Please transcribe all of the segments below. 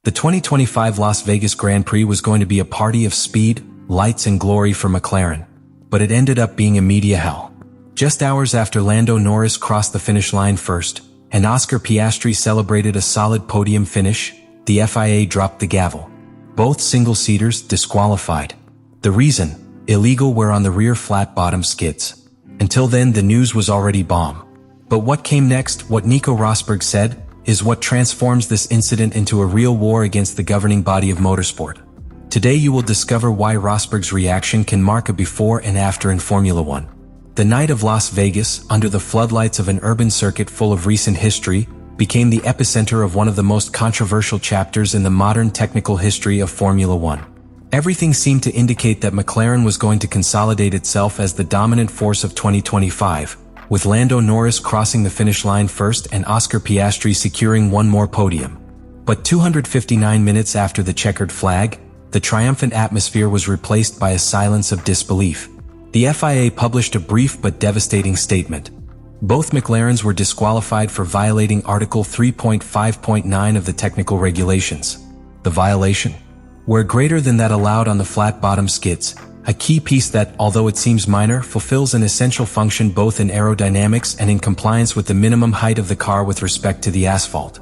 The 2025 Las Vegas Grand Prix was going to be a party of speed, lights and glory for McLaren, but it ended up being a media hell. Just hours after Lando Norris crossed the finish line first, and Oscar Piastri celebrated a solid podium finish, the FIA dropped the gavel. Both single-seaters disqualified. The reason? Illegal wear on the rear flat-bottom skids. Until then, the news was already bomb. But what came next, what Nico Rosberg said, is what transforms this incident into a real war against the governing body of motorsport. Today you will discover why Rosberg's reaction can mark a before and after in Formula One. The night of Las Vegas, under the floodlights of an urban circuit full of recent history, became the epicenter of one of the most controversial chapters in the modern technical history of Formula One. Everything seemed to indicate that McLaren was going to consolidate itself as the dominant force of 2025, with Lando Norris crossing the finish line first and Oscar Piastri securing one more podium. But 259 minutes after the checkered flag, the triumphant atmosphere was replaced by a silence of disbelief. The FIA published a brief but devastating statement. Both McLarens were disqualified for violating Article 3.5.9 of the technical regulations. The violation? Were greater than that allowed on the flat-bottom skids, a key piece that, although it seems minor, fulfills an essential function both in aerodynamics and in compliance with the minimum height of the car with respect to the asphalt.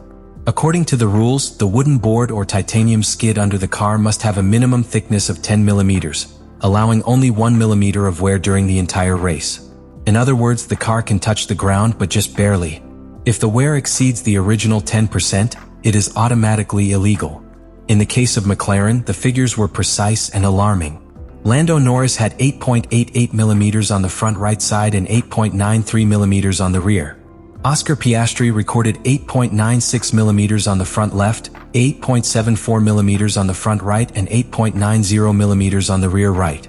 According to the rules, the wooden board or titanium skid under the car must have a minimum thickness of 10 millimeters, allowing only 1 millimeter of wear during the entire race. In other words, the car can touch the ground but just barely. If the wear exceeds the original 10%, it is automatically illegal. In the case of McLaren, the figures were precise and alarming. Lando Norris had 8.88 millimeters on the front right side and 8.93 millimeters on the rear. Oscar Piastri recorded 8.96 millimeters on the front left, 8.74 millimeters on the front right and 8.90 millimeters on the rear right.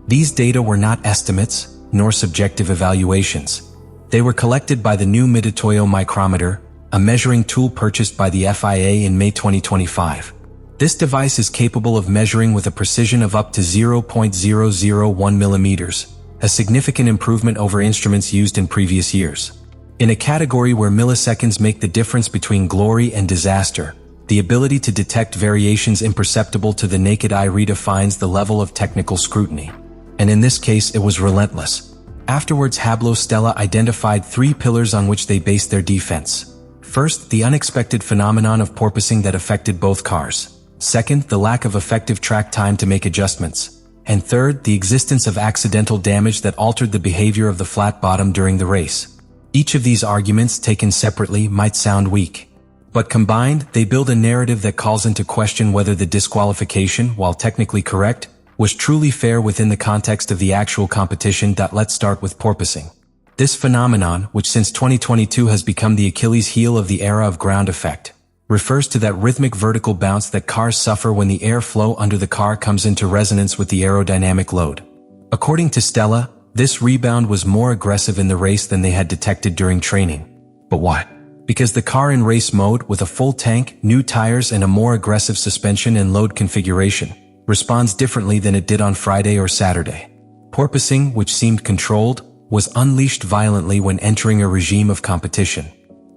These data were not estimates, nor subjective evaluations. They were collected by the new Mitutoyo micrometer, a measuring tool purchased by the FIA in May 2025. This device is capable of measuring with a precision of up to 0.001 millimeters, a significant improvement over instruments used in previous years. In a category where milliseconds make the difference between glory and disaster, the ability to detect variations imperceptible to the naked eye redefines the level of technical scrutiny. And in this case, it was relentless. Afterwards, Hablo Stella identified 3 pillars on which they based their defense. First, the unexpected phenomenon of porpoising that affected both cars. Second, the lack of effective track time to make adjustments. And third, the existence of accidental damage that altered the behavior of the flat bottom during the race. Each of these arguments, taken separately, might sound weak. But combined, they build a narrative that calls into question whether the disqualification, while technically correct, was truly fair within the context of the actual competition. Let's start with porpoising. This phenomenon, which since 2022 has become the Achilles heel of the era of ground effect, refers to that rhythmic vertical bounce that cars suffer when the air flow under the car comes into resonance with the aerodynamic load. According to Stella, this rebound was more aggressive in the race than they had detected during training. But why? Because the car in race mode, with a full tank, new tires and a more aggressive suspension and load configuration, responds differently than it did on Friday or Saturday. Porpoising, which seemed controlled, was unleashed violently when entering a regime of competition.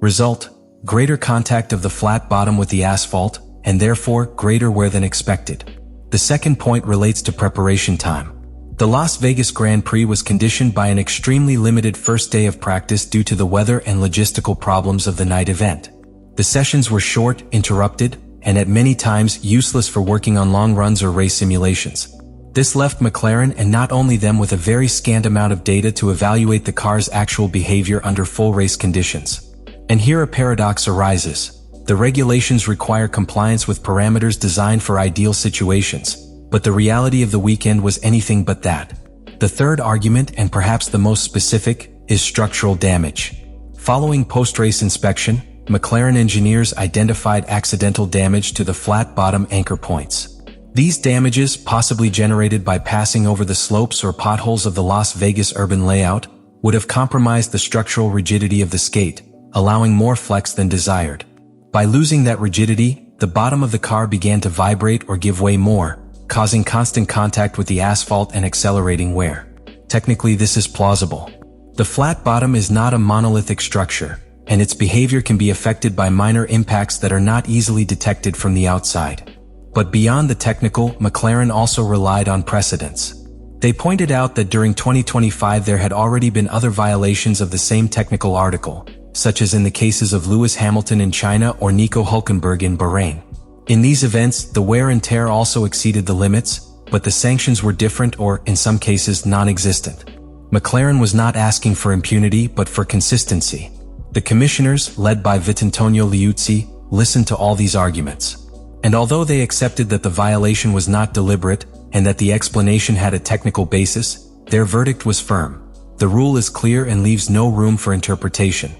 Result: greater contact of the flat bottom with the asphalt, and therefore greater wear than expected. The second point relates to preparation time. The Las Vegas Grand Prix was conditioned by an extremely limited first day of practice due to the weather and logistical problems of the night event. The sessions were short, interrupted, and at many times useless for working on long runs or race simulations. This left McLaren and not only them with a very scant amount of data to evaluate the car's actual behavior under full race conditions. And here a paradox arises. The regulations require compliance with parameters designed for ideal situations, but the reality of the weekend was anything but that. The third argument, and perhaps the most specific, is structural damage. Following post-race inspection, McLaren engineers identified accidental damage to the flat bottom anchor points. These damages, possibly generated by passing over the slopes or potholes of the Las Vegas urban layout, would have compromised the structural rigidity of the skate, allowing more flex than desired. By losing that rigidity, the bottom of the car began to vibrate or give way more, causing constant contact with the asphalt and accelerating wear. Technically, this is plausible. The flat bottom is not a monolithic structure. and its behavior can be affected by minor impacts that are not easily detected from the outside. But beyond the technical, McLaren also relied on precedents. They pointed out that during 2025 there had already been other violations of the same technical article, such as in the cases of Lewis Hamilton in China or Nico Rosberg in Bahrain. In these events, the wear and tear also exceeded the limits, but the sanctions were different or, in some cases, non-existent. McLaren was not asking for impunity but for consistency. The commissioners, led by Vittorio Liuzzi, listened to all these arguments. And although they accepted that the violation was not deliberate and that the explanation had a technical basis, their verdict was firm. The rule is clear and leaves no room for interpretation.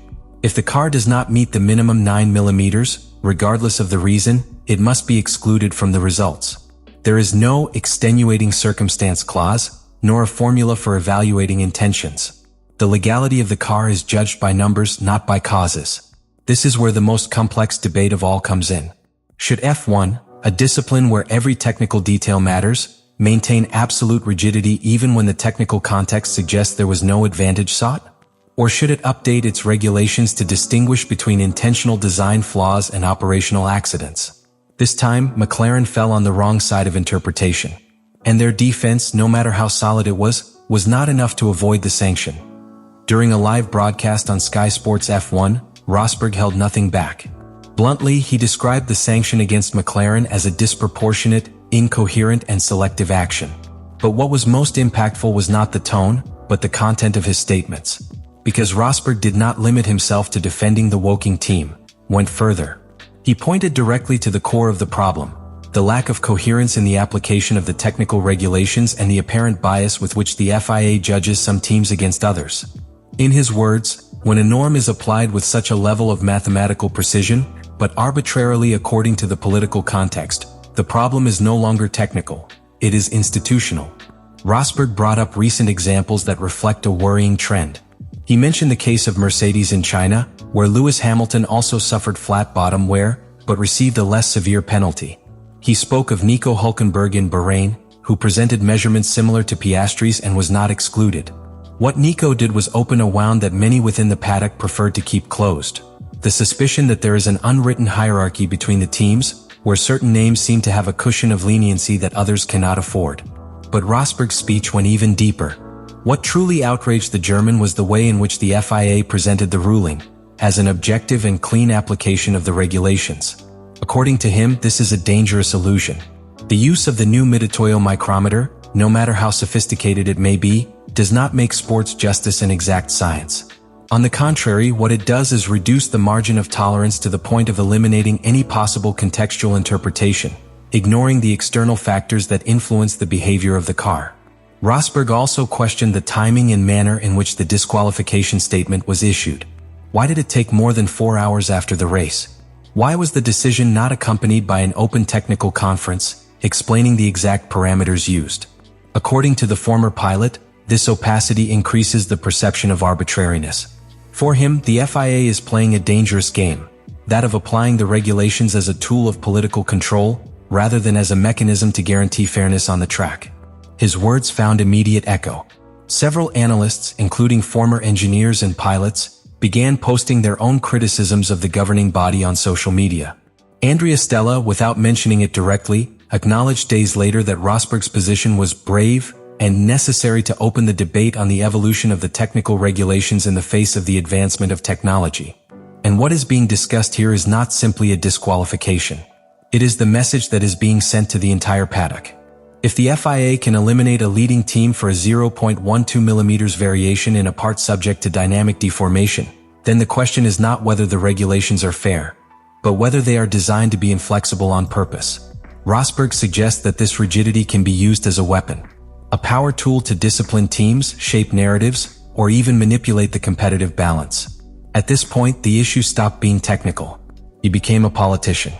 If the car does not meet the minimum 9 millimeters, regardless of the reason, it must be excluded from the results. There is no extenuating circumstance clause, nor a formula for evaluating intentions. The legality of the car is judged by numbers, not by causes. This is where the most complex debate of all comes in. Should F1, a discipline where every technical detail matters, maintain absolute rigidity even when the technical context suggests there was no advantage sought? Or should it update its regulations to distinguish between intentional design flaws and operational accidents? This time, McLaren fell on the wrong side of interpretation. And their defense, no matter how solid it was not enough to avoid the sanction. During a live broadcast on Sky Sports F1, Rosberg held nothing back. Bluntly, he described the sanction against McLaren as a disproportionate, incoherent, and selective action. But what was most impactful was not the tone, but the content of his statements. Because Rosberg did not limit himself to defending the Woking team, went further. He pointed directly to the core of the problem, the lack of coherence in the application of the technical regulations and the apparent bias with which the FIA judges some teams against others. In his words, when a norm is applied with such a level of mathematical precision, but arbitrarily according to the political context, the problem is no longer technical, it is institutional. Rosberg brought up recent examples that reflect a worrying trend. He mentioned the case of Mercedes in China, where Lewis Hamilton also suffered flat bottom wear, but received a less severe penalty. He spoke of Nico Rosberg in Bahrain, who presented measurements similar to Piastri's and was not excluded. What Nico did was open a wound that many within the paddock preferred to keep closed. The suspicion that there is an unwritten hierarchy between the teams, where certain names seem to have a cushion of leniency that others cannot afford. But Rosberg's speech went even deeper. What truly outraged the German was the way in which the FIA presented the ruling, as an objective and clean application of the regulations. According to him, this is a dangerous illusion. The use of the new mid-toil micrometer, no matter how sophisticated it may be, does not make sports justice an exact science. On the contrary, what it does is reduce the margin of tolerance to the point of eliminating any possible contextual interpretation, ignoring the external factors that influence the behavior of the car. Rosberg also questioned the timing and manner in which the disqualification statement was issued. Why did it take more than 4 hours after the race? Why was the decision not accompanied by an open technical conference, explaining the exact parameters used? According to the former pilot, this opacity increases the perception of arbitrariness. For him, the FIA is playing a dangerous game, that of applying the regulations as a tool of political control, rather than as a mechanism to guarantee fairness on the track. His words found immediate echo. Several analysts, including former engineers and pilots, began posting their own criticisms of the governing body on social media. Andrea Stella, without mentioning it directly, acknowledged days later that Rosberg's position was brave and necessary to open the debate on the evolution of the technical regulations in the face of the advancement of technology. And what is being discussed here is not simply a disqualification. It is the message that is being sent to the entire paddock. If the FIA can eliminate a leading team for a 0.12 mm variation in a part subject to dynamic deformation, then the question is not whether the regulations are fair, but whether they are designed to be inflexible on purpose. Rosberg suggests that this rigidity can be used as a weapon, a power tool to discipline teams, shape narratives, or even manipulate the competitive balance. At this point, the issue stopped being technical. He became a politician.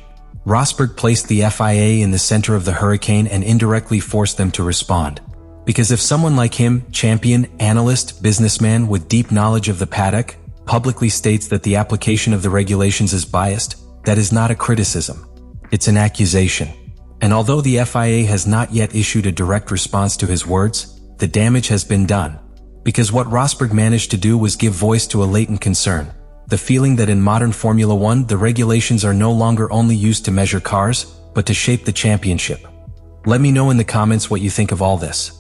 Rosberg placed the FIA in the center of the hurricane and indirectly forced them to respond. Because if someone like him, champion, analyst, businessman with deep knowledge of the paddock, publicly states that the application of the regulations is biased, that is not a criticism. It's an accusation. And although the FIA has not yet issued a direct response to his words, the damage has been done. Because what Rosberg managed to do was give voice to a latent concern, The feeling that in modern Formula One, the regulations are no longer only used to measure cars, but to shape the championship. Let me know in the comments what you think of all this.